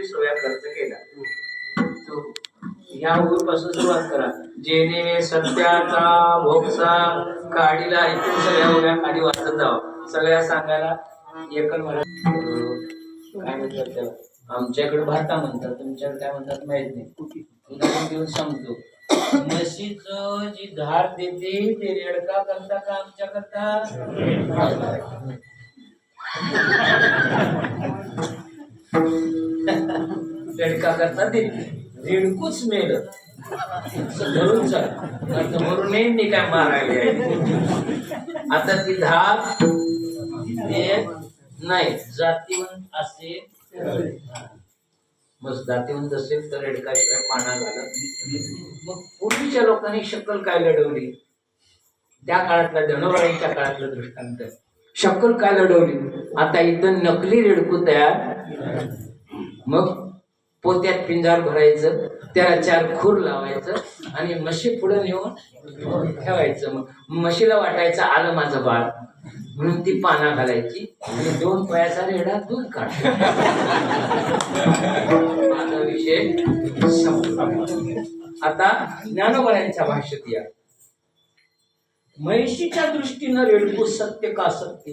25 खर्च केला. तो ह्या पासून सुरुवात करा. जेणे सत्याचा भोगसा काडीला इथून सगळ्या उभ्या काडी वाचत जावं. सगळ्या सांगायला एकल मला काय म्हणतात त्याला, आमच्याकडे भाता म्हणतात, तुमच्याकडे काय म्हणतात माहित नाही. उदाहरण देऊन सांगतो. म्हशीचं जी धार देते ते रेडका करता का आमच्या करता? रेडका करता देते. रेडकूच मेल धरून मरून नाही काय मारायला. आता ती धार नाही जातीवंत असेल, मग जातीवंत असेल तर रेडकाशिवाय पाना घालत. मग पूर्वीच्या लोकांनी शक्कल काय लढवली, त्या काळातला जनावरांच्या काळातलं दृष्टांत. शक्कल काय लढवली, आता इथं नकली रेडकू तयार. मग पोत्यात पिंजार भरायचं, त्याला 4 खूर लावायचं आणि म्हशी पुढे नेऊन ठेवायचं. मग म्हशीला वाटायचं आलं माझं बाळ, म्हणून ती पाना घालायची आणि 2 पायाचा रेडा दूध काढायचा. माझा विषय संपला. आता ज्ञानोबरांच्या भाष्यात या. म्हैशीच्या दृष्टीनं रेडकू सत्य का असत्य?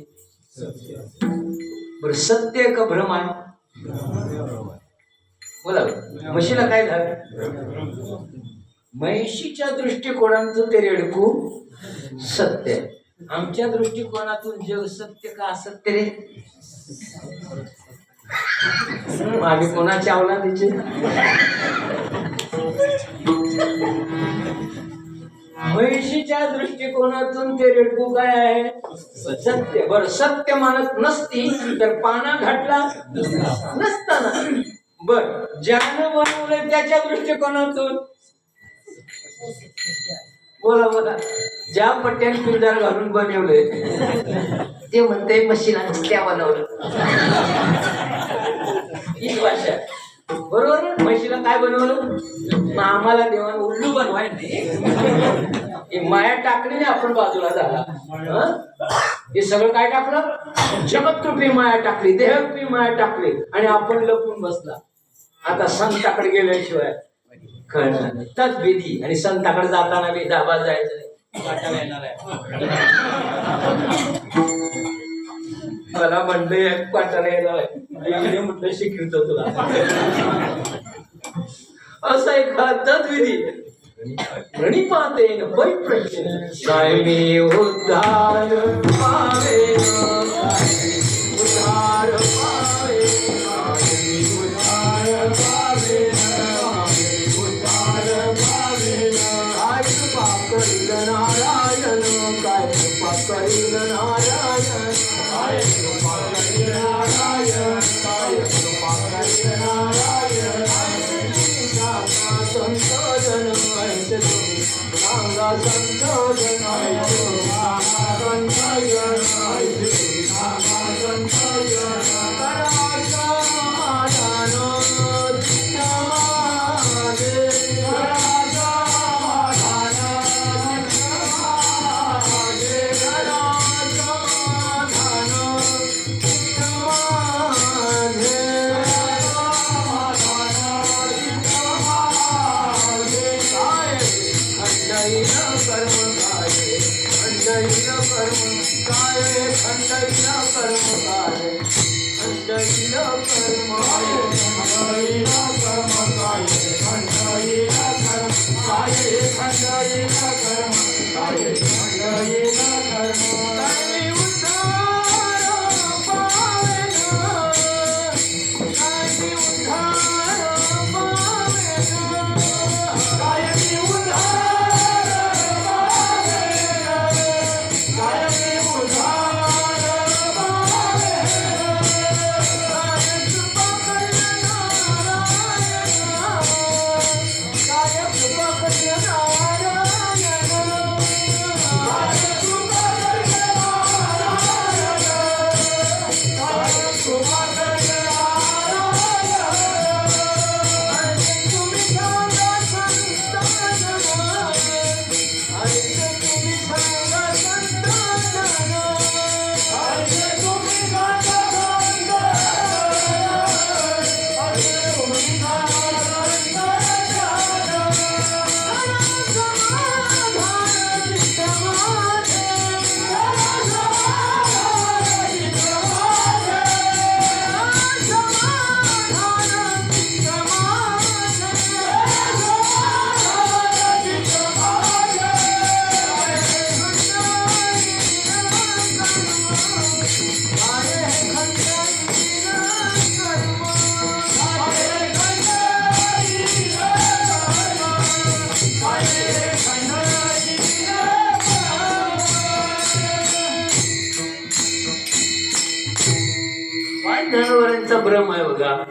बरं, सत्य का भ्रम आहे? बोला. म्हशीला काय झालं? म्हैशीच्या दृष्टिकोनातून ते रेडकू सत्य. आमच्या दृष्टिकोनातून जग सत्य का असत्य रे? आम्ही कोणाच्या अवलादीचे? म्हैशीच्या दृष्टिकोनातून ते रेडकू काय आहे? सत्य. बरं, सत्य मानत नसती तर पाना घातला नसताना. बर, ज्यानं बनवलं त्याच्या दृष्टिकोनातून बोला बोला. ज्या पट्ट्याने पिंजार घालून बनवलंय ते म्हणते म्हशीला नुसत्या बनवलं. ही भाषा बरोबर. म्हशीला काय बनवलं? मग आम्हाला देवान उल्लू बनवाय नाही. माया टाकली नाही, आपण बाजूला झाला. हे सगळं काय टाकलं? जगतरूपी माया टाकली, देहरूपी माया टाकली आणि आपण लपून बसला. आता संताकडे गेल्याशिवाय कळणार नाही. तत्विधी. आणि संताकडे जाताना बी दाबा जायचं नाही, वाटायला येणार आहे. मला म्हणले वाटायला येणार आहे, म्हटलं शिकवतो तुला. असं एक तत्विधी. प्रणिपातेन परिप्रश्न काय मी उद्धार पावे, उद्धार पावे, उद्धार पावे, उद्धार पावे. काय कृपा करील नारायण, काय कृपा करील नारायण, काय कृपा करील नारायण, काय कृपा करील नारायण. संत जन सांगा, संत जन संत जन संत जन कराचा समाधान समाधे, कराचा समाधान समाधे, कराचा समाधान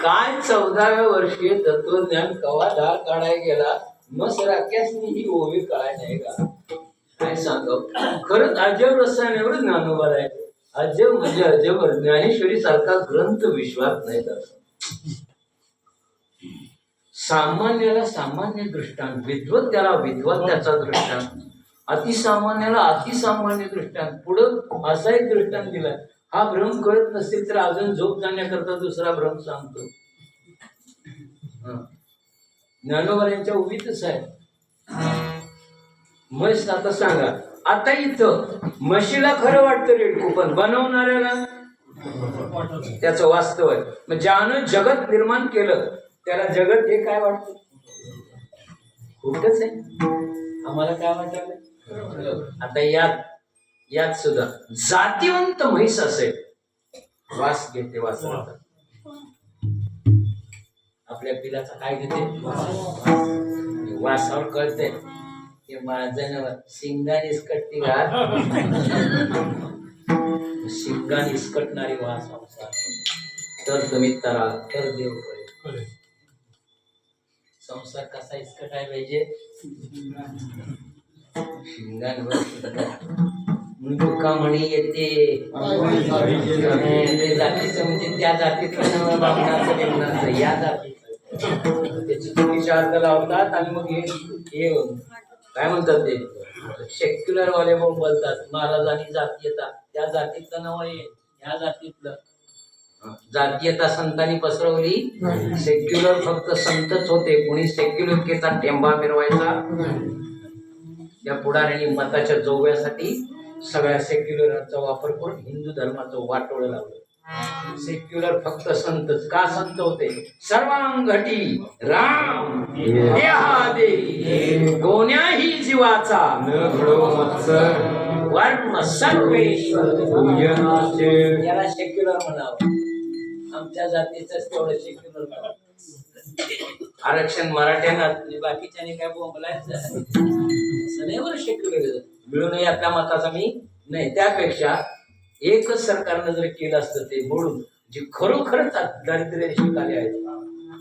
काय 14व्या वर्षी तत्वज्ञान कवा धार काढाय गेला मस राख्यासनी ही ओवी काय नाही का काय सांगाव. खरंच अजब रसायनावर ज्ञानोबा आहे. अजब म्हणजे अजब. ज्ञानेश्वरी सारखा ग्रंथ विश्वास नाही तर सामान्याला सामान्य दृष्टांत, विद्वत त्याला विद्वत त्याचा दृष्टांत, अतिसामान्याला अतिसामान्य दृष्टांत, पुढं असा एक दृष्टांत दिला. हा भ्रम कळत नसेल तर अजून झोप जाण्याकरता दुसरा भ्रम सांगतो. ज्ञानोबा यांच्या उभीतच आहे. म्हैस आता सांगा, आता इथं म्हशीला खरं वाटतं रेडकू, पण बनवणाऱ्याला त्याचं वास्तव आहे. मग ज्यानं जगत निर्माण केलं त्याला जगत हे काय वाटतं? खोटच आहे. आम्हाला काय वाटलं? आता यात सुद्धा जातीवंत म्हैस असेल, वास घेते, वास आपल्या पिलाचा काय घेते? वासावर कळते की माझं शिंगा निसकटती घात, शिंगा निसकटणारी वास तर तुम्ही तरा तर देव कळेल. संसार कसा इसकटाय पाहिजे? शिंगांवर तुका म्हणी येते जातीचं म्हणजे त्या जातीतलं बामणाचं निमणाचं या जातीचं त्याची चुकीचे अर्थ लावतात आणि मग हे काय म्हणतात ते सेक्युलर वाले मग बोलतात महाराजांनी जातीयता, त्या जातीतलं नाव आहे ह्या जातीतलं. जातीयता संतांनी पसरवली, सेक्युलर फक्त संतच होते, कोणी सेक्युलरचा टेंबा मिरवायचा. या पुढाऱ्यांनी मताच्या जोव्यासाठी सगळ्या सेक्युलरचा वापर करून हिंदू धर्माचं वाटोळं लावलं. सेक्युलर फक्त संतच का संत होते? सर्वांगठी राम देहादे कोण्याही जीवाचा वर्म सर्वेश्वर याला सेक्युलर म्हणावं. आमच्या जातीच तेवढं सेक्युलर म्हणावं. आरक्षण मराठ्यांना बाकीच्याने काय बोंबलायचं असं नाही. वर सेक्युलर मिळून आपल्या मताचा मी नाही. त्यापेक्षा एकच सरकारनं जर केलं असतं ते बोलून जे खरोखरच दारिद्र्य शिकाले आहेत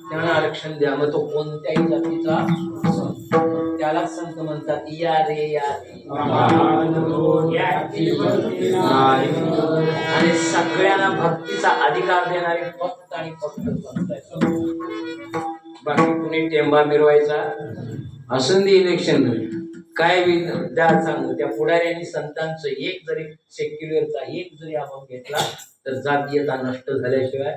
त्यांना आरक्षण द्या. मग तो कोणत्याही जातीचा त्याला संत म्हणतात या रे या आणि सगळ्यांना भक्तीचा अधिकार देणारे फक्त आणि फक्त बाकी कुणी टेंबा मिरवायचा असून दे इलेक्शन काय द्या सांगू. त्या पुढाऱ्यांनी संतांचं एक जरी सेक्युलरचा एक जरी आपण घेतला तर जातीयता नष्ट झाल्याशिवाय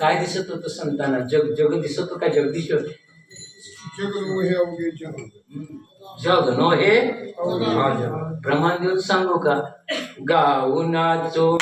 काय दिसत होतं संतांना? जग दिसत होतं का? जगदीश्वर जग नो हे प्रमाण देऊन सांगू का? गाऊनाचो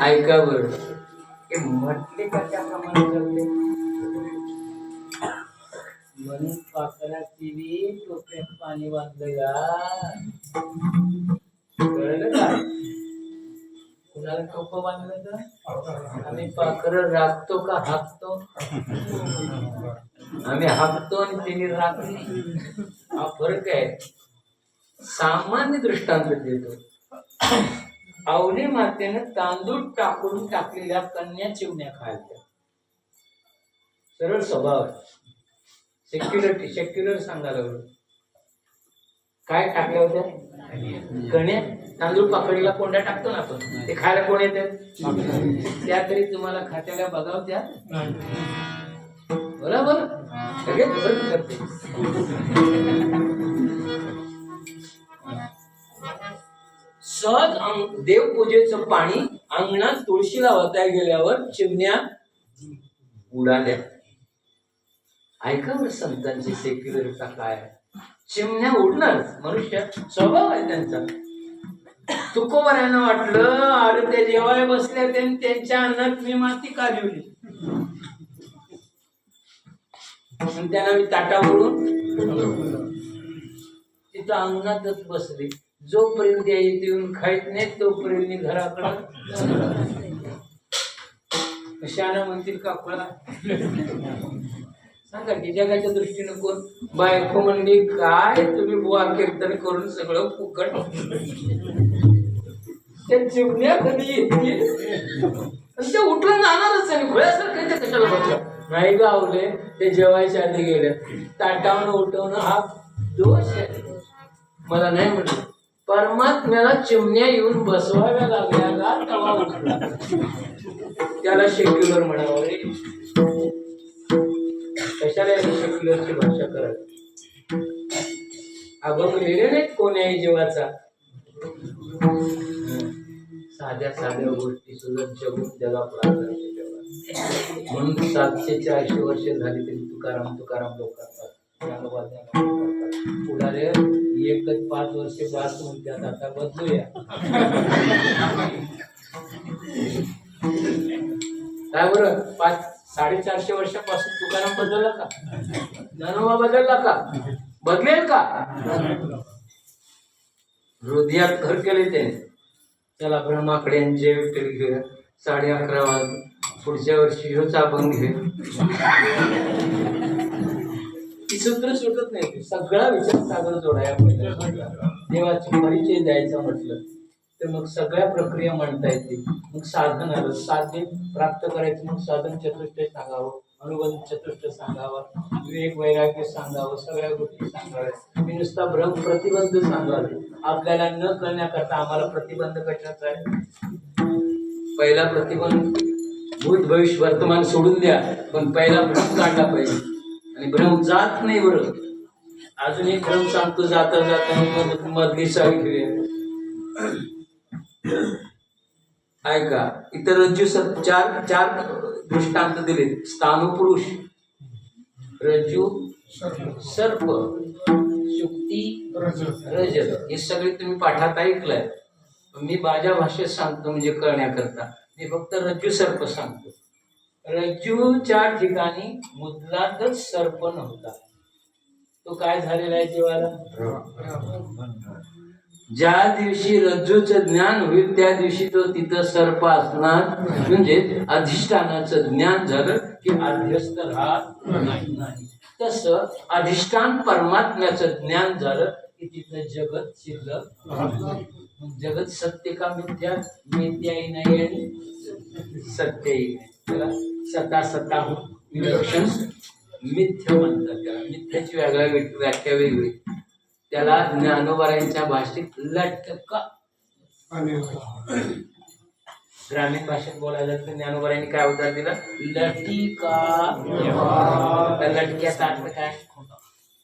ऐका बरं हे म्हटले का त्याप्रमाणे करते म्हणून पाखराची टोप्यात पाणी वाजलं का? कळलं का? कुणाला टोपं बांधलं का? आम्ही पाखर राखतो का हाकतो? आम्ही हाकतो आणि तिने राखली. हा फरक आहे. सामान्य दृष्टांत देतो. अवनी मातेनं तांदूळ टाकून टाकलेल्या कन्या चिवण्या खायच्या. सरळ स्वभाव. सेक्युलर सांगायला लागलो. काय टाकल्या होत्या? कण्या. तांदूळ पाकडीला कोंड्या टाकतो ना आपण, ते खायला कोण येतात? त्या तरी तुम्हाला खात्याला बघाव त्या बरोबर लगेच बंद करते. सहज देवपूजेचं पाणी अंगणात तुळशीला वाटाय गेल्यावर चिमण्या उडाल्या. ऐका बरं संतांची सेक्युलरचा काय. चिमण्या उडणार, मनुष्य स्वभाव आहे त्यांचा. तुकोबऱ्यांना वाटलं अरे ते जेवाय बसल्या त्यांच्या अन्नात मी माती का लिवली, त्यांना मी ताटावरून तिथं अंगणातच बसले. जोपर्यंत येऊन खायत नाही तोपर्यंत मी घराकडं. शाना म्हणतील का आपल्याला सांगा की जगाच्या दृष्टीने कोण. बायको म्हणली काय तुम्ही बुवा कीर्तन करून सगळं फुकट. त्या चिमण्या कधी येतील ते उठून जाणारच आणि घोड्यासारखं ते कशाला बसलं नाही गावले. ते जेवायच्या आधी गेले. ताटावून उठवणं हा दोष आहे. मला नाही म्हटलं परमात्म्याला चिमण्या येऊन बसवाव्या लागल्या का तवा उठला. त्याला सेक्युलर म्हणावं रे. कशाला सेक्युलरची भाषा करावी. अभंग लिहिले नाहीत कोण्याही जीवाचा. साध्या साध्या गोष्टी सुद्धा जगून जगा प्रार्थना. म्हणून 700-400 वर्ष झाली तरी तुकाराम लोक करतात. पुढारे एकच 5 वर्षे बास म्हणतात आता बदलूया. काय बरं 450 वर्षापासून तुकाराम बदलला का? ज्ञानोबा बदलला का? बदलेल का? हृदयात घर केले त्याने. चला ब्रह्माकडे विठ्ठल घेऊया. 11:30 वाजले. पुढच्या वर्षी ह्योच अभंग घे. ती सूत्र सुटत नाही. सगळा विचार सागर जोडाया पहिला. देवाची परिचय द्यायचा म्हटलं तर मग सगळ्या प्रक्रिया म्हणता येते. मग साधन आलं. साधन प्राप्त करायचं मग साधन चतुष्टय सांगावं, अनुबंध चतुष्टय सांगावं, विवेक वैराग्य सांगावं, सगळ्या गोष्टी सांगाव्या. मी नुसता भ्रम प्रतिबंध सांगावे. आपल्याला न कळण्याकरता आम्हाला प्रतिबंध कशाचा आहे? पहिला प्रतिबंध भूत भविष्य वर्तमान सोडून द्या, पण पहिला भ्रम काढला पाहिजे. आणि भ्रम जात नाही बरं. अजून एक भ्रम सांगतो जाता जाता मधली सावी घेऊया. ऐका इतर रज्जू चार दृष्टांत दिले. स्थाणुपुरुष, रज्जू, सर्प, शुक्ती, रजत. हे सगळे तुम्ही पाठात ऐकलंय. मी माझ्या भाषेत सांगतो म्हणजे कळण्याकरता. मी फक्त रज्जू सर्प सांगतो. रज्जूच्या ठिकाणी मुद्दातच सर्प नव्हता. तो काय झालेला आहे जीवाला? ज्या दिवशी रज्जूचं ज्ञान होईल त्या दिवशी तो तिथं सर्प असणार. म्हणजे अधिष्ठानाचं ज्ञान झालं की अध्यस्त राहत नाही. तसं अधिष्ठान परमात्म्याचं ज्ञान झालं की तिथं जगत शिल्लक. जगत सत्य का मिथ्या? मिथ्याही नाही आणि सत्यही नाही. त्याला सता विलक्षण मिथ्य म्हणतात. त्याला मिथ्याची व्याख्या वेगळी. त्याला ज्ञानोबारायांच्या भाषेत लटका. ग्रामीण भाषेत बोलायला तर ज्ञानोबारायांनी काय उदाहरण दिलं? लटिका. लटक्याचा अर्थ काय?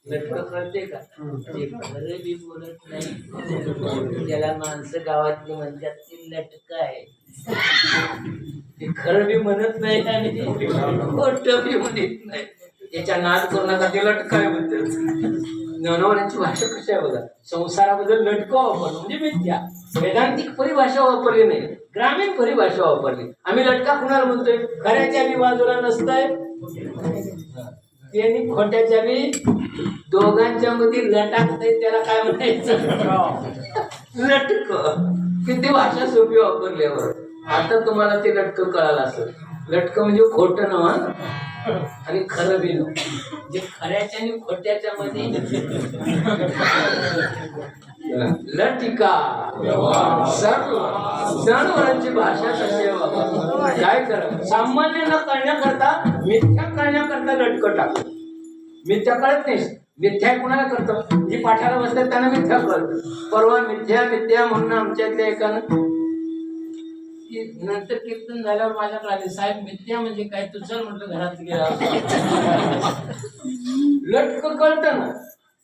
लटकं कळते का? ते खरं बी बोलत नाही. त्याला माणसं गावातली म्हणतात ती लटका आहे. ते खरं बी म्हणत नाही आणि खोटं बी म्हणत नाही. याच्या नाद करू नका. ते लटका आहे म्हणतात. ज्ञानोबारांची भाषा कशी आहे बघा. संसाराबद्दल लटका वापरलं म्हणजे मिथ्या. वेदांतिक परिभाषा वापरली नाही, ग्रामीण परिभाषा वापरली. आम्ही लटका कुणाला म्हणतोय? खऱ्याच्या बी बाजूला नसतंय त्यांनी खोट्याच्या बी दोघांच्या मध्ये लटाकतंय. त्याला काय म्हणायचं? लटक. किती भाषा सोपी वापरल्यावर. आता तुम्हाला ते लटकं कळालं असेल. लटकं म्हणजे खोटं नव्हा आणि खरं बी नव्ह. जे खऱ्याच्या आणि खोट्याच्या मध्ये लटिका सर्व जनावरांची भाषा कशी आहे बाबा, काय करा सामान्य न करण्याकरता मिथ्या करण्याकरता लटकं टाकत. मिथ्या कळत नाही, मिथ्या कुणाला करतं जी पाठाला बसतात त्यांना मिथ्या कळत. परवा मिथ्या मिथ्या म्हणून आमच्यातल्या एकानं नंतर कीर्तन झाल्यावर माझ्याकडे आले, साहेब मिथ्या म्हणजे काय, तू चल म्हटलं घरात गेला. लटकं कळतं ना,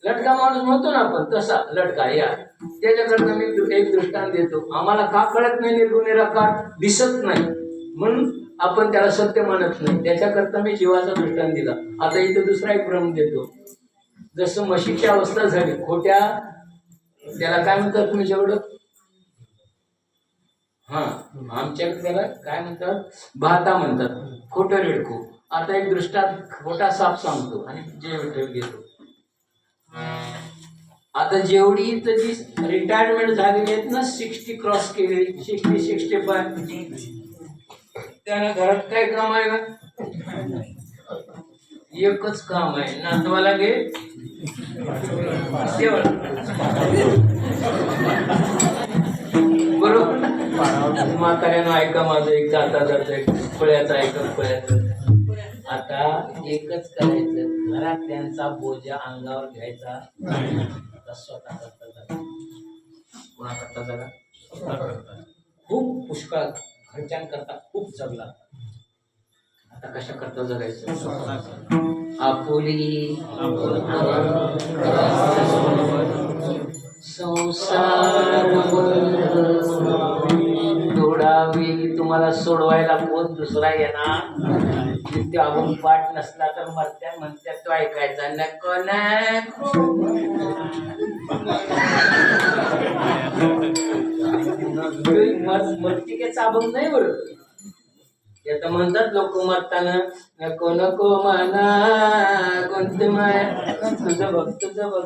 लटका माणूस म्हणतो ना आपण तसा लटका या. त्याच्याकरता मी एक दृष्टांत देतो. आम्हाला का कळत नाही, निर्गुण निराकार दिसत नाही म्हणून आपण त्याला सत्य मानत नाही, त्याच्याकरता मी जीवाचा दृष्टांत दिला. आता इथं दुसरा एक भ्रम देतो. जसं म्हशीची अवस्था झाली खोट्या, त्याला काय म्हणतात तुम्ही जेवढं, हा आमच्याकडे त्याला काय म्हणतात, भाता म्हणतात, खोटं रेडको. आता एक दृष्टांत खोटा साप सांगतो आणि जे घेतो. आता जेवढी जी रिटायरमेंट झालेली आहेत ना, 60 क्रॉस केलेली, 60-65, त्याला घरात काय काम आहे का, एकच काम आहे, नातवाला घे बरोबर. म्हाताऱ्यानं ऐका माझं एक जाता जाता एक फळ्याचं ऐका फळ्याचं. आता एकच करायचं, घरातल्यांचा बोजा अंगावर घ्यायचा, स्वतः करता झाला, कोणा करता झाला, खूप पुष्कळ घरच्यांकरता खूप जगला. आता कशा करता जगायचं, आपुली संसार तोडावी. तुम्हाला सोडवायला कोण दुसरा येणार, ते अभंग पाठ नसला तर मरत्या म्हणत्या तो ऐकायचा नको ना. मर्तिकेचा अभंग नाही बरोबर. आता म्हणतात लोक मरताना नको नको म्हणा कोणते माया तुझं बघ तुझं बघ.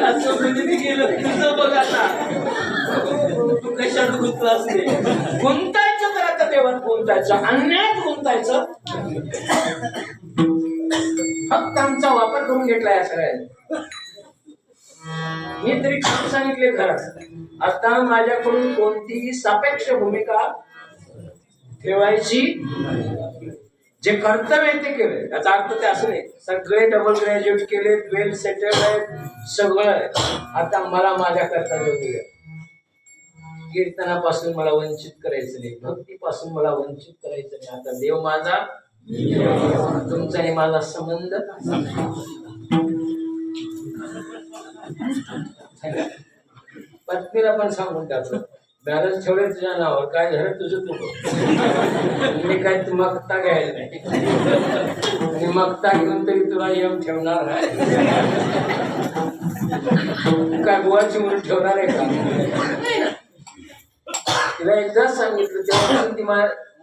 असं म्हणजे गेलं तुझं बघ. आता तू कशात गुंतला असते, गुंतायचं तर आता देवात गुंतायचं, अन्यायात गुंतायचं. फक्त आमचा वापर करून घेतला या सगळ्यांनी. मी तरी काम सांगितले खरं. आता माझ्याकडून कोणतीही सापेक्ष भूमिका ठेवायची, जे कर्तव्य आहे ते केलंय. याचा अर्थ ते असं नाही सगळे डबल ग्रॅज्युएट केले, वेल सेटल्ड आहेत, सगळं आहे. आता मला माझ्या कर्तव्य दिले. कीर्तनापासून मला वंचित करायचं नाही, भक्तीपासून मला वंचित करायचं नाही. आता देव माझा, तुमचा आणि माझा संबंध. पत्नीला पण सांगून टाकलं, बॅलन्स ठेवले तुझ्या नावावर, काय झालं तुझं तू. मी काय तू मगता घ्यायला नाही, मगता घेऊन तरी तुला यम ठेवणार आहे काय, बुवाची म्हणून ठेवणार आहे का. तिला एकदाच सांगितलं तेव्हा ती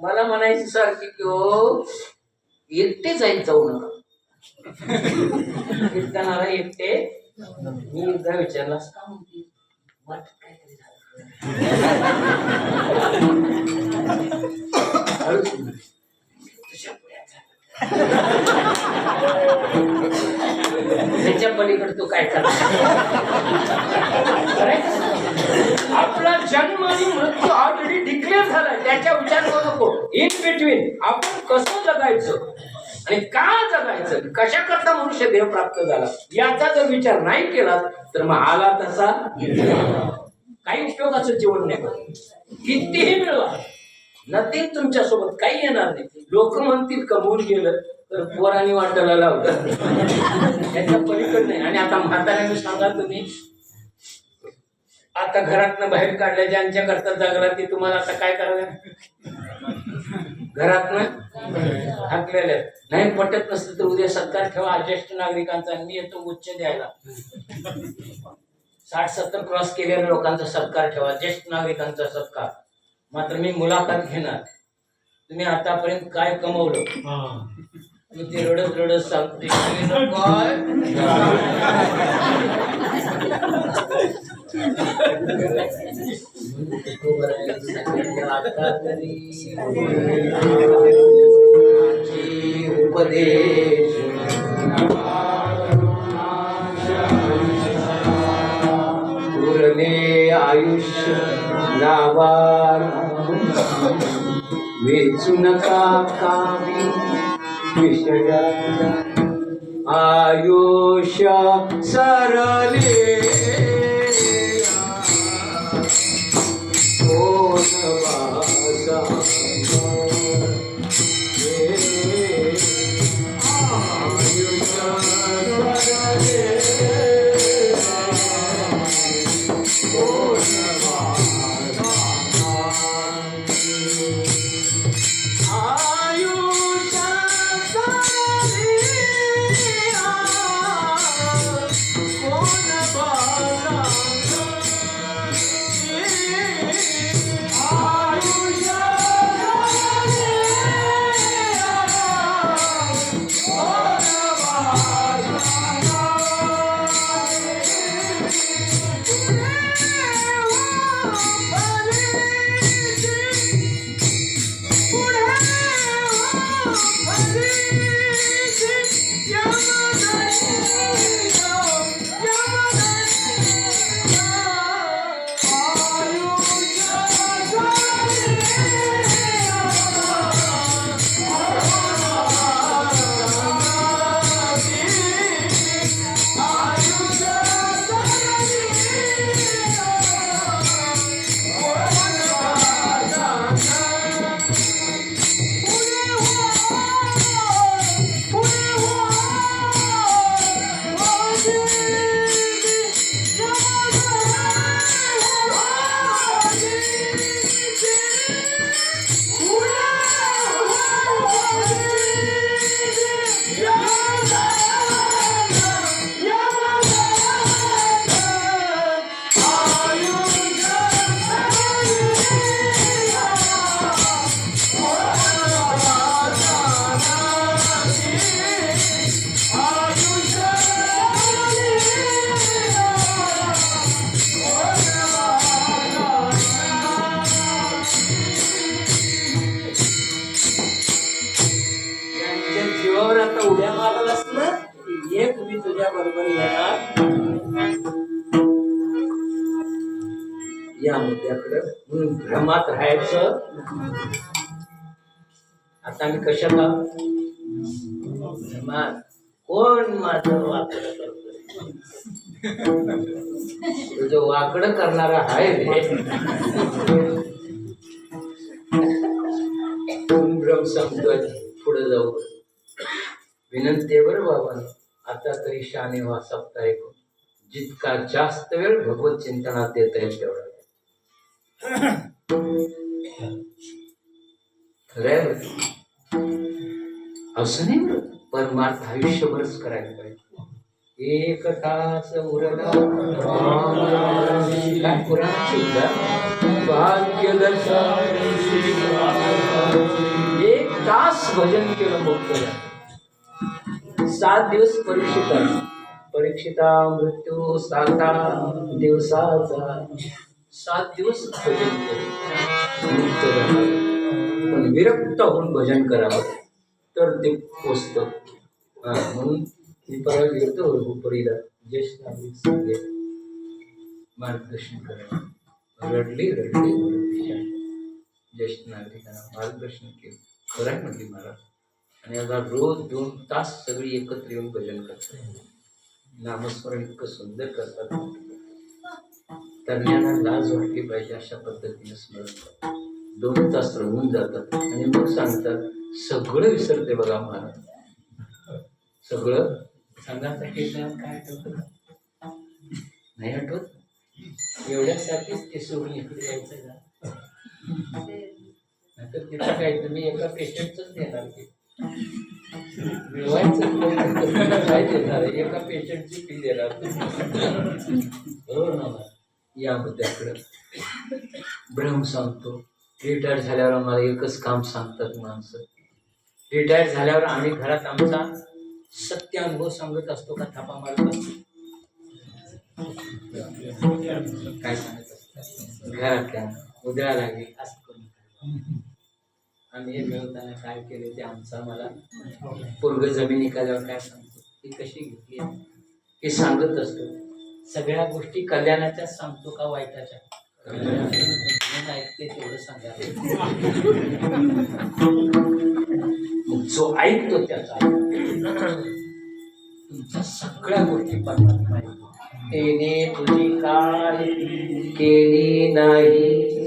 मला म्हणायची सारखी की हो एकटे जाईल जाऊ नका कीर्तनाला एकटे. मी एकदा विचारला का म्हणते वाट काहीतरी त्याच्या पलीकडे तो काय करणार. आपला जन्म आणि मृत्यू ऑलरेडी डिक्लेअर झालाय, त्याच्या विचार करू नको. इन बिटवीन आपण कसं जगायचं आणि का जगायचं, कशा करता मनुष्य देह प्राप्त झाला याचा जर विचार नाही केला तर मग आला तसा काही उपयोगाचं जीवन नाही. कितीही मिळवा नथिंग, तुमच्या सोबत काही येणार नाही. लोक म्हणतील कमवून गेलं तर पोरांनी वाटायला लावलं, त्याच्या पलीकडे नाही. आणि आता म्हाताऱ्याने सांगा तुम्ही, आता घरातनं बाहेर काढल्या ज्यांच्या करता जगला ते तुम्हाला आता काय करायला, घरातनं हाकलेल्या नाही. पटत नसतं तर उद्या सत्कार ठेवा ज्येष्ठ नागरिकांचा, मी येतो उच्च द्यायला. 60-70 क्रॉस केलेल्या लोकांचा सत्कार ठेवा, ज्येष्ठ नागरिकांचा सत्कार. मात्र मी मुलाखत घेणार, तुम्ही आतापर्यंत काय कमवलं, मी ते रडत रडत सांगते काय. आता तरी उपदेश पुरले आयुष्य लावार वेचू नका कामी विषयात आयुष्य सरले उड्या मारलास ना एक मी तुझ्या बरोबर येणार या मुद्द्याकडे म्हणून भ्रमात राहायचं. आता मी कशाला भ्रमात कोण माझं वाकडं करतोय तुझं वाकडं करणारा आहे रे भ्रम समजून पुढे जाऊ. विनंती आहे बरं बाबा, आता तरी शाने व्हा. साप्ताहिक जितका जास्त वेळ भगवत चिंतनात देता येईल तेवढा खरं असं नाही बरं. परमार्थ आयुष्यभरच करायला पाहिजे. एक तास उरला काय पुराणाची भाग्य दर्शन 1 तास भजन केलं मुक्त. 7 दिवस परीक्षिता मृत्यू 7 दिवसाचा 7 दिवस भजन केलं मुक्त झाला. पण विरक्त होऊन भजन करावं तर ते पोचत. म्हणून मी परत गेलो रघुपरीला ज्येष्ठ नागरिक सांगे मार्गदर्शन करायला. रडली ज्येष्ठ नागरिकांना मार्गदर्शन केलं. खरं म्हटली महाराज. आणि आता रोज 2 तास सगळी एकत्र येऊन भजन करतात. नामस्मरण इतकं सुंदर करतात. तज्ञांना लाज वाटली पाहिजे अशा पद्धतीने स्मरण करतात. 2 तास रमून जातात आणि मग सांगतात सगळं विसरते बघा महाराज. सगळं सांगण्यासाठी काय आठवत नाही आठवत. एवढ्यासाठीच ते सोडून इकडे यायचं का? नाहीतर तिथं काय तुम्ही एका पेशंटच देणार की मिळवायचं काय देणार एका पेशंटची फी देणार बरोबर ना. या मुद्द्याकडं भ्रम सांगतो. रिटायर झाल्यावर आम्हाला एकच काम सांगतात माणसं. रिटायर झाल्यावर आम्ही घरात आमचा सत्य अनुभव सांगत असतो का थापा मारत असतो? काय सांगत असतो घरातल्या उद्या लागली असं करून आम्ही हे मिळवताना काय केले ते आमचा मला पूर्व जमीन एखाद्यावर काय सांगतो ती कशी घेतली हे सांगत असतो. सगळ्या गोष्टी कल्याणाच्या सांगतो का वाईटाच्या? ऐकते तेवढं सांगा. जो ऐकतो त्याचा तुमच्या सगळ्या गोष्टी परमात्मा ऐकतो. तेने तुझी काय केली नाही,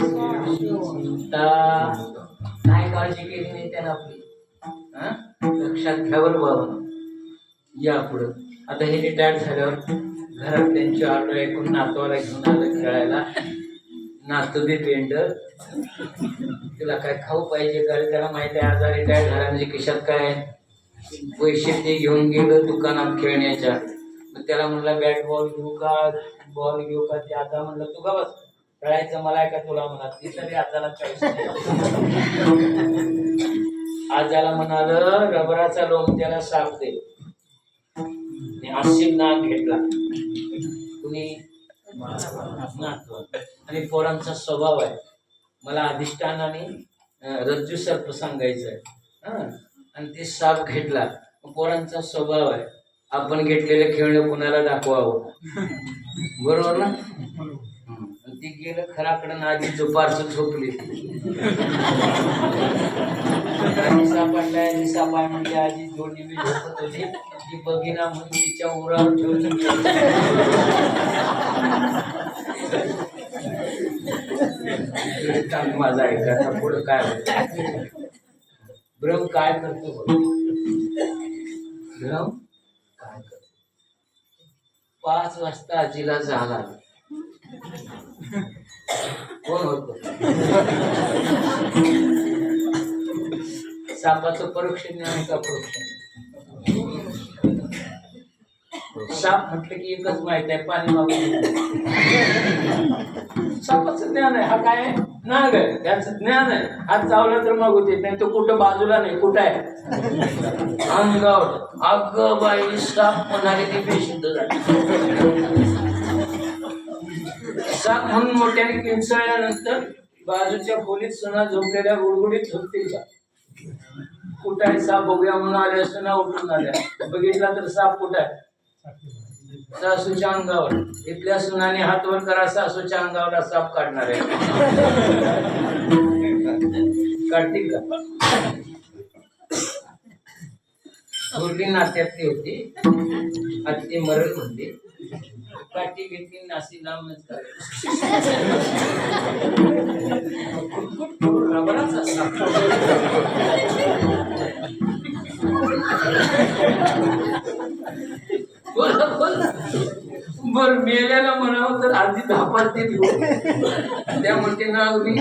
काय काळजी केली नाही त्यानं आपली. लक्षात घ्यावर बाबा. या पुढं आता हे रिटायर झाल्यावर घरात त्यांची ऑर्डर ऐकून नातवाला घेऊन आलं खेळायला. नातू बी पेंडर, तिला काय खाऊ पाहिजे का? त्याला माहिती आहे आज रिटायर झाला म्हणजे खिशात काय पैसे ते घेऊन गेलं दुकानात खेळण्याच्या. मग त्याला म्हणलं बॅट बॉल घेऊ का बॉल घेऊ का? ते आता म्हणलं तू का बस खेळायचं मला आहे का तुला म्हणा. ती तरी आजाला चॉईस. आजाला म्हणाल रबराचा लोमत्याला साप दे. अशी नाक घेतला कुणी आणि पोरांचा स्वभाव आहे मला अधिष्ठान आणि रज्जू सर्प सांगायचं आहे. आणि ते साप घेतला. पोरांचा स्वभाव आहे आपण घेतलेलं खेळणं कुणाला दाखवावं, बरोबर ना? ती गेलं खराकडं आधी दुपारचं झोपली. निसा पडलाय निसा पाय म्हणजे आधी जोडी बी झोपत होती. ती बघिना म्हणून तिच्या उरावर ठेवून माझा ऐकायचा पुढं काय होतं. भ्रम काय करतो? भ्रम काय करतो? 5 वाजता आजीला झाला कोण होत? सापाचं परोक्ष ज्ञान का परोक्ष? साप म्हटलं की एकच माहित आहे पाणी मागून. सापाचं ज्ञान आहे. हा काय नाग आहे त्याचं ज्ञान आहे. हात चावला तर मागू देत नाही. तो कुठं बाजूला नाही कुठं आहे अंगावर. अगं बाई साप म्हणाले ते बेशुद्ध झाले. साप म्हणून मोठ्याने किंचळल्यानंतर बाजूच्या खोलीत सुना झोपलेल्या गुडगुडीत झोपतील का? कुठं आहे साप बघूया म्हणून आल्या सुना उठून आल्या. बघितला तर साप कुठं आहे? सासूच्या अंगावर. इथल्या सुनाने हात वर करा सासूच्या अंगावर साप काढणार आहे. काढतील का? थोरली नात्यातली होती आत्ती मरण म्हणते. काठी घेतली नासी लांबच रबराचा साप. बर मेल्याला म्हणावं तर आधी धापात ते त्या म्हणते ना मी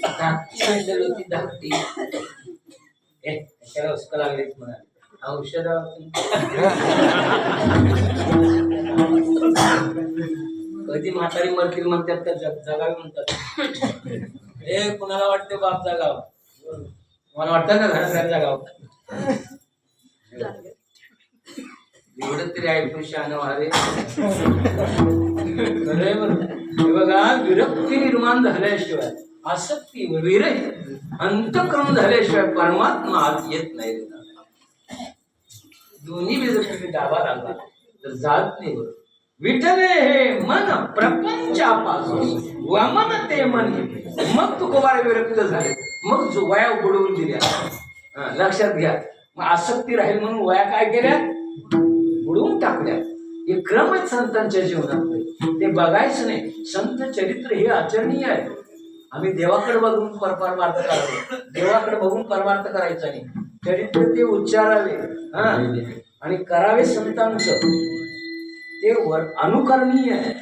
धाकटी होती धाकटी. त्याला उसका लागले म्हणा औषध. कधी म्हातारी मरतील म्हणतात का जगावी म्हणतात. हे कुणाला वाटतं बाप जगाव? मला वाटतं का घरात जगाव? एवढं तरी ऐकून शहाणं व्हावे. बघा विरक्ती निर्माण झाल्याशिवाय आसक्ती विरह अंतःकरण झाल्याशिवाय परमात्मा आत येत नाही. दोन्ही वेळ तुम्ही डावा लागला तर जात नाही. विठले हे मन प्रपंचापासून वमन ते मन. मग तुकोबार विरक्त झाले. मग जो वया बुडवून दिल्या. लक्षात घ्या. मग आसक्ती राहील म्हणून वया काय केल्या? बुडवून टाकल्या. हे क्रम आहेत संतांच्या जीवनात. ते बघायचं नाही. संत चरित्र हे आचरणीय आहे. आम्ही देवाकडे बघून परमार्थ करावे. देवाकडे बघून परमार्थ करायचा नाही. चरित्र ते उच्चारावे आणि करावे संतांचं. ते अनुकरणीय आहे.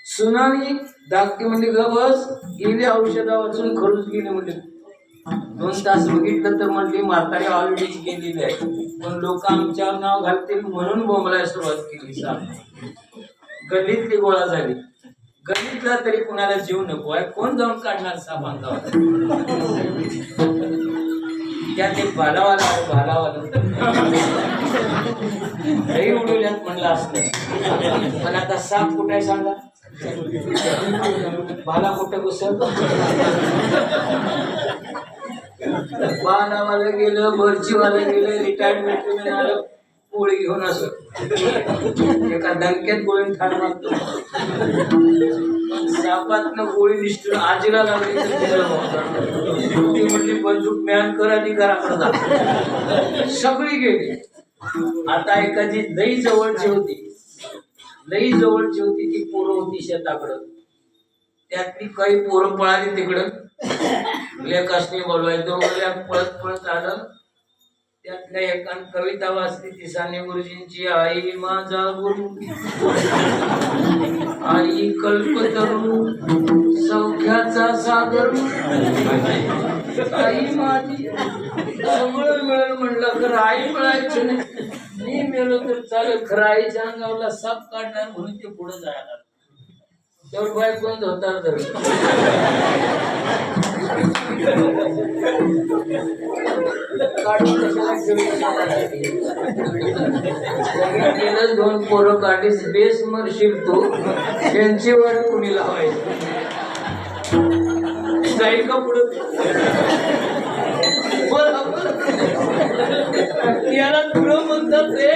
सुनानी धाकटी म्हणजे ग बस गेली औषधा वाचून खरूच गेली म्हणजे 2 तास बघितलं तर म्हटली म्हातारी ऑलरेडी गेलेली आहे. पण लोक आमच्यावर नाव घालतील म्हणून बोंबलायला सुरुवात केली. गल्लीतली गोळा झाली. गल्लीतला तरी कुणाला जीव नको आहे. कोण जाऊन काढणार साप अंगावर? त्या ते बालावाला लई उडवल्यात म्हणलं असतं. पण आता साप कुठे सांगा? बाला कुठं घुसत बालावाला गेलं, भरचीवाला गेलं, रिटायरमेंट आलं, पोळी घेऊन असत एका दणक्यात गोळी ठार मारतो. सापातनं गोळी दिसतो आजीला लागली ती म्हणली बंदूक म्यान कर आणि घराकडे जा. सगळी गेली. आता एखादी लई जवळची होती ती पोरं होती शेताकडं. त्यातली काही पोरं पळाली तिकडं, लेकासनी बोलवायचं, दोघं पळत पळत आलं. त्यातल्या एकान कविता वाचली तिसाने गुरुजींची, आई माझा गुरु आई कल्पतरू सौख्याचा सागर आई माझी सगळं मिळेल म्हणलं, खरं आई मिळायचं नाही. मी मेलो तर चालेल, खरं आईच्या अंगावरला साप काढणार म्हणून ते पुढे जायला तेवढं बाय कोण होतात. दोन पोरं काढीस बेस मरशील तू, त्यांची वाट कुणी लावायची जाईल का पुढं. याला तुला म्हणतात रे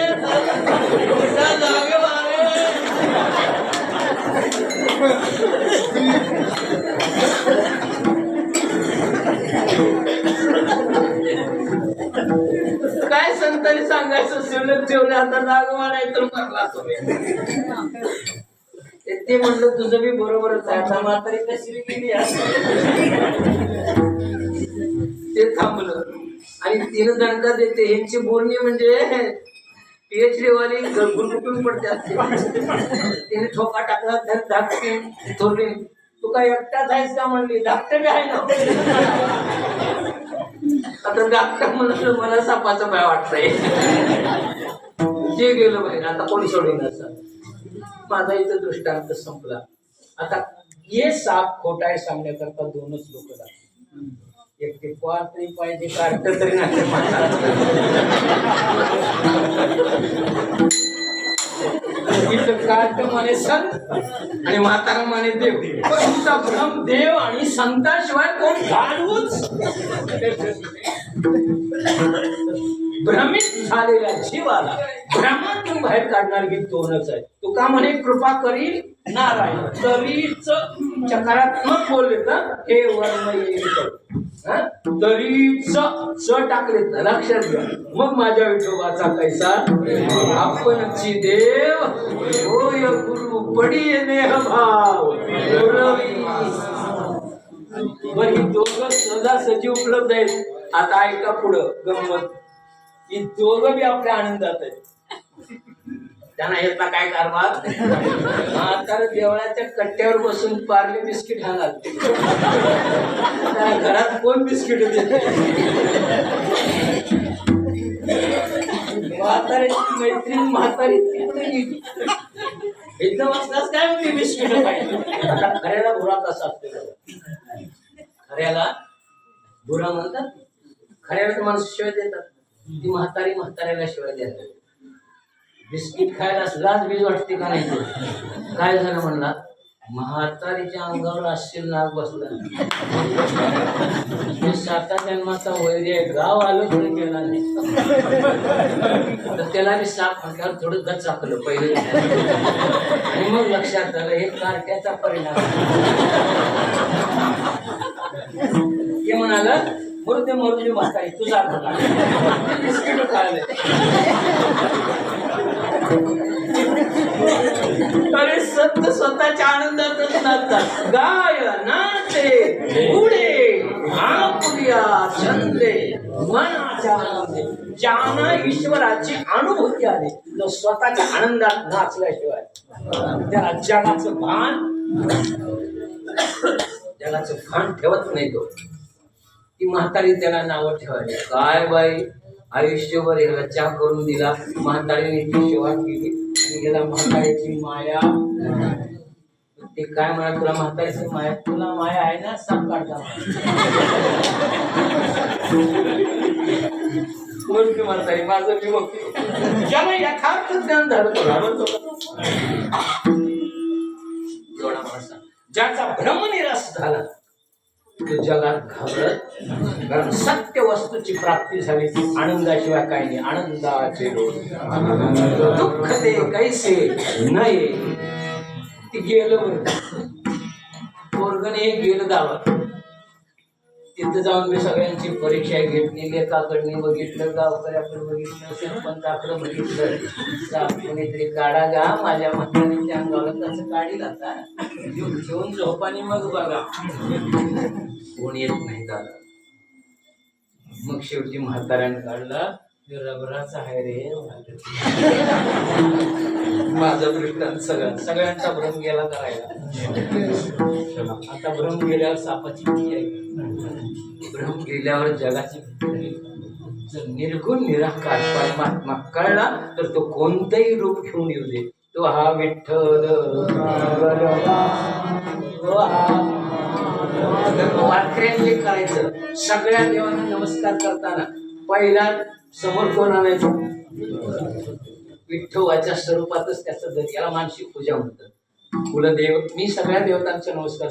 जागे मारे. काय संतांनी सांगायचं शिवलक ठेवले आता जाग वाढायचं म्हणला तुम्ही. ते म्हणलं तुझं बी बरोबरच आहे. आता म्हातारी कशी गेली ते थांबलं आणि तिनं दणका देते. यांची बोलणी म्हणजे PhD वाली गुरगुटून पडते. तिने ठोका टाकला तर धाकटी थोरली, तू काय एकटाच आहेस का म्हणली, धाकटे बी आहे ना. आता धाकटा म्हणलं मला सापाचं भय वाटतंय. जे गेलं बाहेर आता कोणी सोडून असं. माझा इथं दृष्टांत संपला. आता हे साप खोटा आहे सांगण्याकरता दोनच लोक लागतात. एक ते पार तरी पाहिजे, कार्ट तरी नाही. इथं कार्ट माने संत आणि म्हातारा माने देव. तुमचा भ्रम देव आणि संताशिवाय कोण घालवूच. भ्रमित झालेल्या जीवाला भ्रमातून बाहेर काढणार की दोनच आहे. तुका म्हणे कृपा करील नारायण, तरीच चकारात्मक बोलले तर हे वर्ण येईल. तरीच च टाकले लक्षात घ्या. मग माझ्या विठोबाचा कैसा आपणची देव होय गुरु पडी नेह भाव. बरं ही दोघं सहजासहजी उपलब्ध आहेत. आता ऐका पुढं गंमत. ही दोघं बी आपल्या आनंदात आहेत. त्यांना याचा काय कारभार. आता देवळाच्या कट्ट्यावर बसून पार्ले बिस्किट हाणार. घरात कोण बिस्किट देते. म्हाताऱ्याची मैत्रीण म्हातारी एकदम असताच काय म्हणते बिस्किट खायची. आता खऱ्याला बुरा कसा असतो. खऱ्याला बुरा म्हणतात. खऱ्याला तर माणूस शिवाय देतात. ती म्हाताऱ्याला शिवाय देतात. बिस्किट खायला लाज बीज वाटते का नाही. काय झालं म्हणला, म्हातारीच्या अंगावर असेल नाग बसला. 7 जन्माचा वैरी आहे. गाव आलं तरी गेला नाही. तर त्याला मी साप म्हटल्यावर थोडं गच चाकलं पहिलं. आणि मग लक्षात आलं हे कार्ट्याचा परिणाम. ते म्हणाला मरू ते मरू म्हातारी तुझा बिस्किट खायला. अरे सत्य स्वतःच्या आनंदातच नाचतात. गाय नाचे उडे आपुया छंदे मनाच्या आनंदे. ज्यांना ईश्वराची अनुभूती आली तो स्वतःच्या आनंदात नाचल्याशिवाय त्याला जगाचं भान ठेवत नाही. तो ती म्हातारी त्याला नावं ठेवायची. काय बाई आयुष्यभर ह्याला चहा करून दिला. म्हातारीने ती सेवा केली आणि गेला. म्हातारीची माया. ते काय म्हणा तुला म्हातारीची माया. तुला माया आहे ना साप काढता. कोणती म्हातारी माझं मी बघतो. ज्याला यथार्थ ज्ञान झालं तो घाबरतो. ज्याचा भ्रमनिरास झाला तो जगात घाबरत नाही. कारण सत्य वस्तूची प्राप्ती झाली ती आनंदाशिवाय काही नाही. आनंदाचे डोळे दुःख ते कैसे नाही. ती गेलं बरं पोरगणे गेलं गावात. तिथं जाऊन मी सगळ्यांची परीक्षा घेतली. लेखाकडे बघितलं, गावकऱ्याकडे बघितलं, सरपंचाकडे बघितलं. कोणीतरी काढा गा माझ्या म्हातारीच्या अंगाला कसं काढील आता घेऊन झोपानी मग बघा. कोण येत नाही दादा. मग शेवटी म्हाताऱ्याने काढला. रबराचा आहे रे माझा दृष्टांत. सगळ्यांचा भ्रम गेला करायला. आता भ्रम गेल्यावर सापाची भीती आहे. भ्रम गेल्यावर जगाची भीती. जर निर्गुण निराकार परमात्मा कळला तर तो कोणतेही रूप घेऊन येऊ दे. तो हा विठ्ठल, तो हा वारकऱ्यांनी करायचं. सगळ्या देवांना नमस्कार करताना पहिला समोर कोण आणायचं? विठ्ठलाच्या स्वरूपातच त्याचं याला मानसिक पूजा म्हणतात. कुलदेव, मी सगळ्या देवतांचा नमस्कार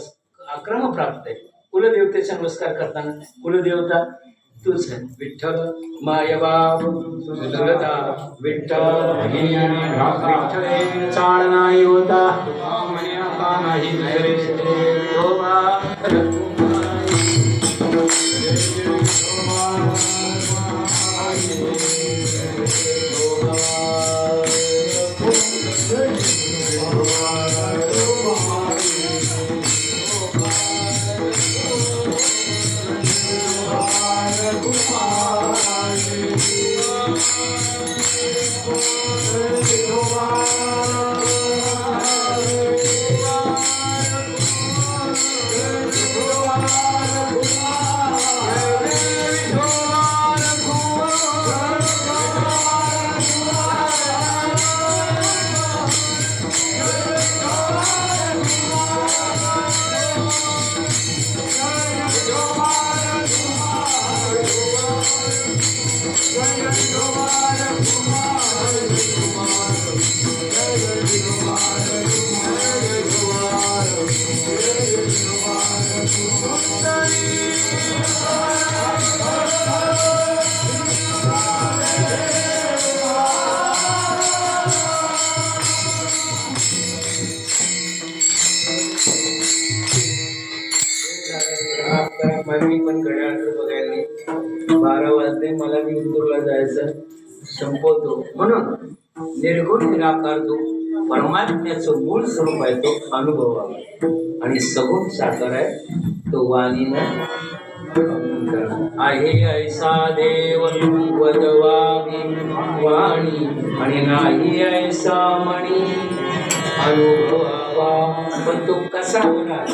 क्रमप्राप्त आहे. कुलदेवतेचा नमस्कार करताना कुलदेवता तूच आहे. विठ्ठल मायबाप सुलता विठ्ठल विठ्ठले चाळणा होता मी पण घड्याळाकडे बघायला 12 वाजले. मला मी इंदूरला जायचं. संपवतो. म्हणून निर्गुण निराकार तो परमात्म्याचं मूळ स्वरूप आहे. तो अनुभवावा आणि सगुण साकार आहे तो वाणीनं आहे. ऐसा देव वदवावी वाणी आणि नाही ऐसा मणी अनुभवावा. पण तो कसा होणार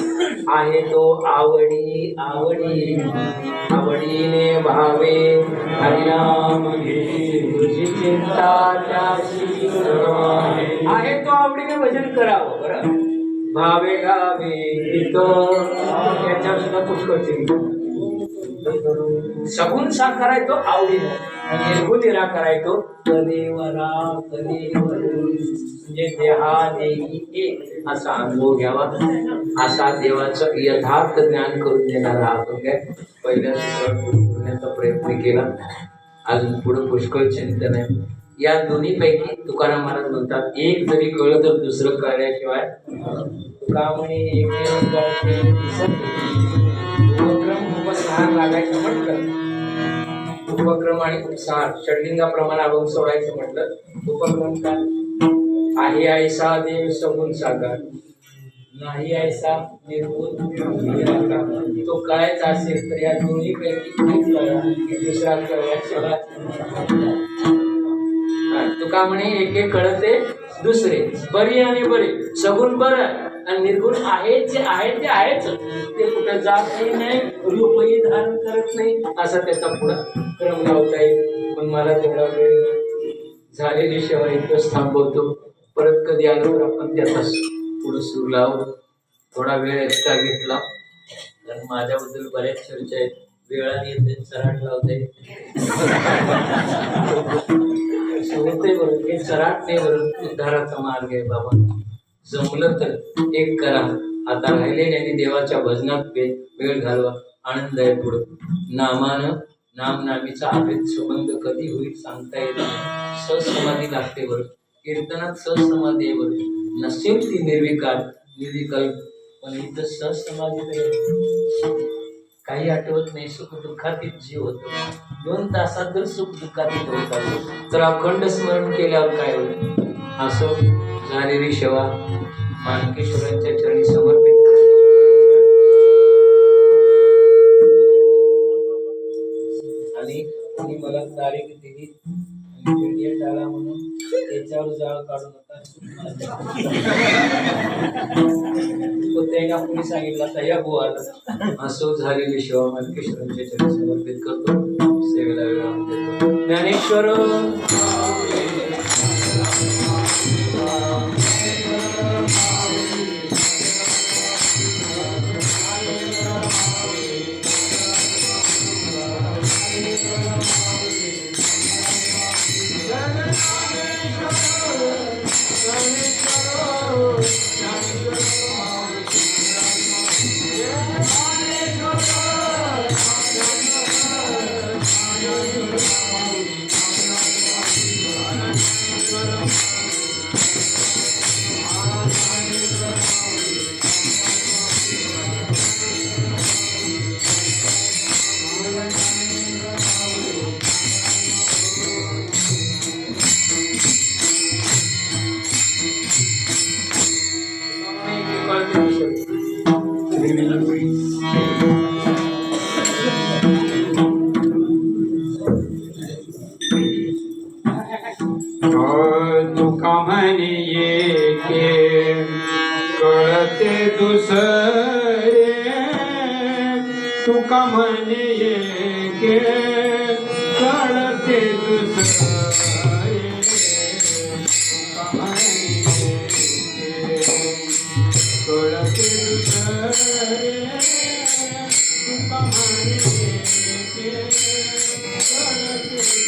आहे? तो आवडी आवडी आवडीने भावे हरिनाम घे तुझी चिंता त्याची आहे. तो आवडीने भजन करावं. बरं भावे गावे तो त्याच्यावर सुद्धा पुष्कळ सगुण साकार आहे तो आवडीने. निर्गुण निराकार आहे तो कलेवरा कलेवर म्हणजे देहा देही एक असा अनुभव घ्यावा. असा देवाचं यथार्थ ज्ञान करून देणारा आपण काय पहिल्या सूत्रात करण्याचा प्रयत्न केला. अजून पुढे पुष्कळ चिंतन आहे. या दोन्ही पैकी तुकाराम महाराज म्हणतात एक जरी कळलं तर दुसरं कळल्याशिवाय तुका म्हणे एक उपक्रम खूपच लहान लागायचं म्हटलं. उपक्रम आणि उपसार षडलिंगाप्रमाणे अभंग सोडायचं म्हटलं. उपक्रम काय आहे? ऐसा देव सगुण साकार नाही ऐसा निर्गुण निराकार. तो कळायचा असेल तर या दोन्ही पैकी एक कळला की दुसरा कळल्याशिवाय तुका म्हणे एके कळते दुसरे बरी आणि बरे. सगुण बरं आणि निर्गुण आहे जे आहे ते आहेच. ते कुठं जात नाही रूपही धारण करत नाही. असा त्याचा पुढा क्रम लावता येईल. पण मला तेवढा वेळ झालेली सेवा इथंच थांबवतो. परत कधी आलो तर आपण त्याचा पुढे सुरू लावू. थोडा वेळ एक्स्ट्रा घेतला कारण माझ्याबद्दल बऱ्याच चर्चा आहेत. वेळाने येते चराट लावते होते बरोबर. हे चराट नाही बरोबर उद्धाराचा मार्ग आहे बाबा. जमलं तर एक करा आता राहिलेल्या देवाच्या भजनात वेळ घालवा. आनंद आहे पुढं. नामनामीचा अभेद संबंध कधी होईल सांगता येत नाही. सहसमाधी लागते बरं. कीर्तनात सहसमाधी आहे बरं. नसेल ती निर्विकल्प पण इथं सहसमाधी काही आठवत नाही. सुख दुःखातीत जीव होतो. 2 तासात जर सुख दुःखातीत होत असेल तर अखंड स्मरण केल्यावर काय होईल? असो झालेली सेवा मानकेश्वरांच्या चरणी समर्पित करतो. आणि मला तारीख दिली पीडीएफ आला म्हणून त्याच्यावर जाळ काढू नका. त्यांना कोणी सांगितलं आता या बुवाला. असो झालेली सेवा मानकेश्वरांच्या चरणी समर्पित करतो. सेवेला विराम देतो. ज्ञानेश्वर तुका म्हणे एके कळते दुसरे, तुका म्हणे एके कळते दुसरे, तुका म्हणे एके कळते दुसरे, तुका म्हणे एके कळते दुसरे.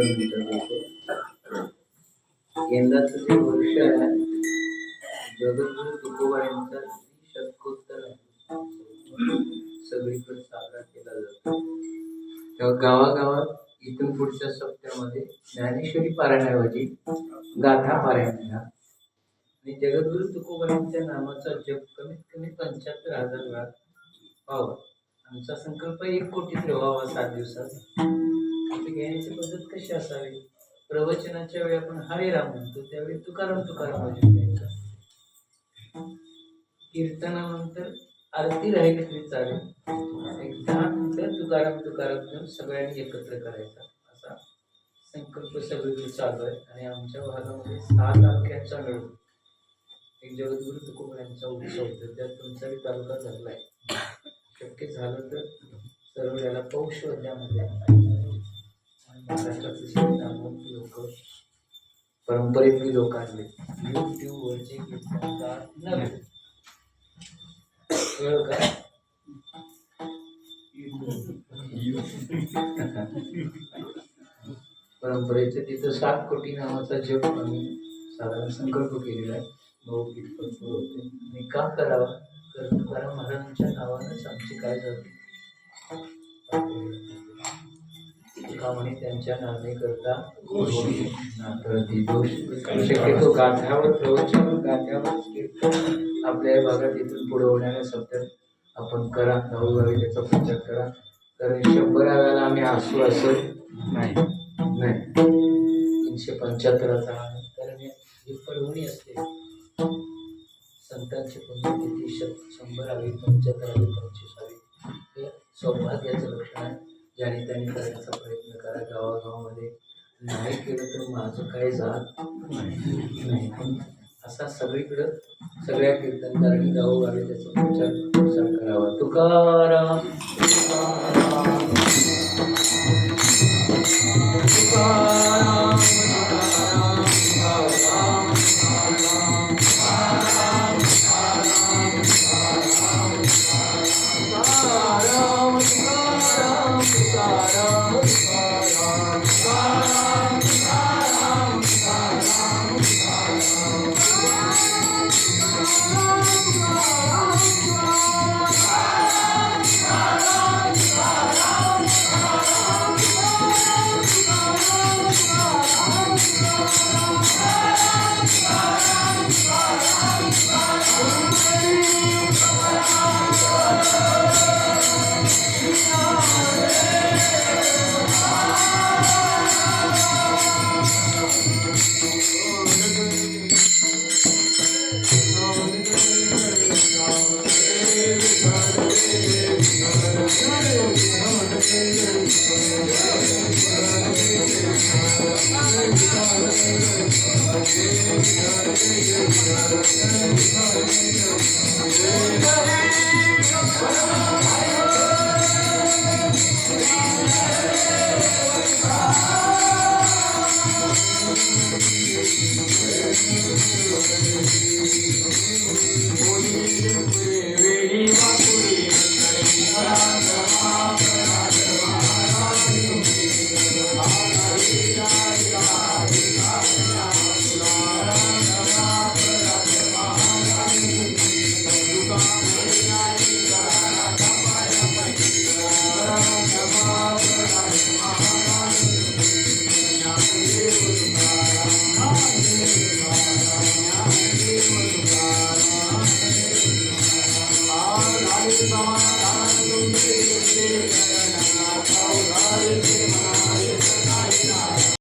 2 मिनिटं बोलतो. यंदाचं जे वर्ष आहे जगद्गुरु तुकोबा यांचा शतकोत्तर आहे. सगळीकडे साजरा केला जातो. तेव्हा गावागावात इथून पुढच्या सप्त्यामध्ये ज्ञानेश्वरी पारायणाऐवजी गाथा पारायण करा आणि जगद्गुरु तुकोबा यांच्या नामाचा जप कमीत कमी 75,000 वेळा व्हावा. आमचा संकल्प 1 कोटी व्हावा 7 दिवसात. आता घेण्याची पद्धत कशी असावी? प्रवचनाच्या वेळी आपण हरे राम म्हणतो, त्यावेळी तुकाराम तुकाराम वाजून घ्यायचा. कीर्तनानंतर आरती राहिली तरी चालेल, एक 10 मिनिटं तुकाराम तुकाराम घेऊन सगळ्यांनी एकत्र करायचा असा संकल्प सगळीकडे चालू आहे. आणि आमच्या भागामध्ये 6 तालुक्यांचा मिळून एक जगद्गुरु तुकोबा यांचा उत्सव होतो. त्यात तुमचाही तालुका धरलाय. शक्य झालं तर सर्व याला पौष वद्यामध्ये महाराष्ट्रातील लोक, परंपरेतली लोक आणले. युट्यूबवरचे कीर्तनकार नव्हे, कळलं का? परंपरेचे तिथं 7 कोटी नावाचा जप आम्ही साधारण संकल्प केलेला आहे. 9 कितपत होते आणि का करावा? तर तुकाराम महाराजांच्या नावानंच आमची काय जाते कामणे त्यांच्या नामे करता दोष. शक्यतो गाथ्यावर प्रवचन, गाथ्यावर कीर्तन आपल्या या भागात इथून पुढे होणाऱ्या सप्त्यात आपण करा, गावोगावी त्याचा प्रचार करा. कारण 100व्याला आम्ही हसू असं नाही 375चा आहे. कारण ही परभणी असते. संतांची पुण्यतिथी 100वी, 75वी, 25वी हे सौभाग्याचं लक्षण आहे. ज्याने त्यांनी करण्याचा प्रयत्न करा. गावागावामध्ये नाही केलं तर माझं काय जात नाही, पण असा सगळीकडं सगळ्या कीर्तनकारांनी गावोगावी त्याचा प्रचार करावा. तुकाराम तुकाराम तुकाराम Bye.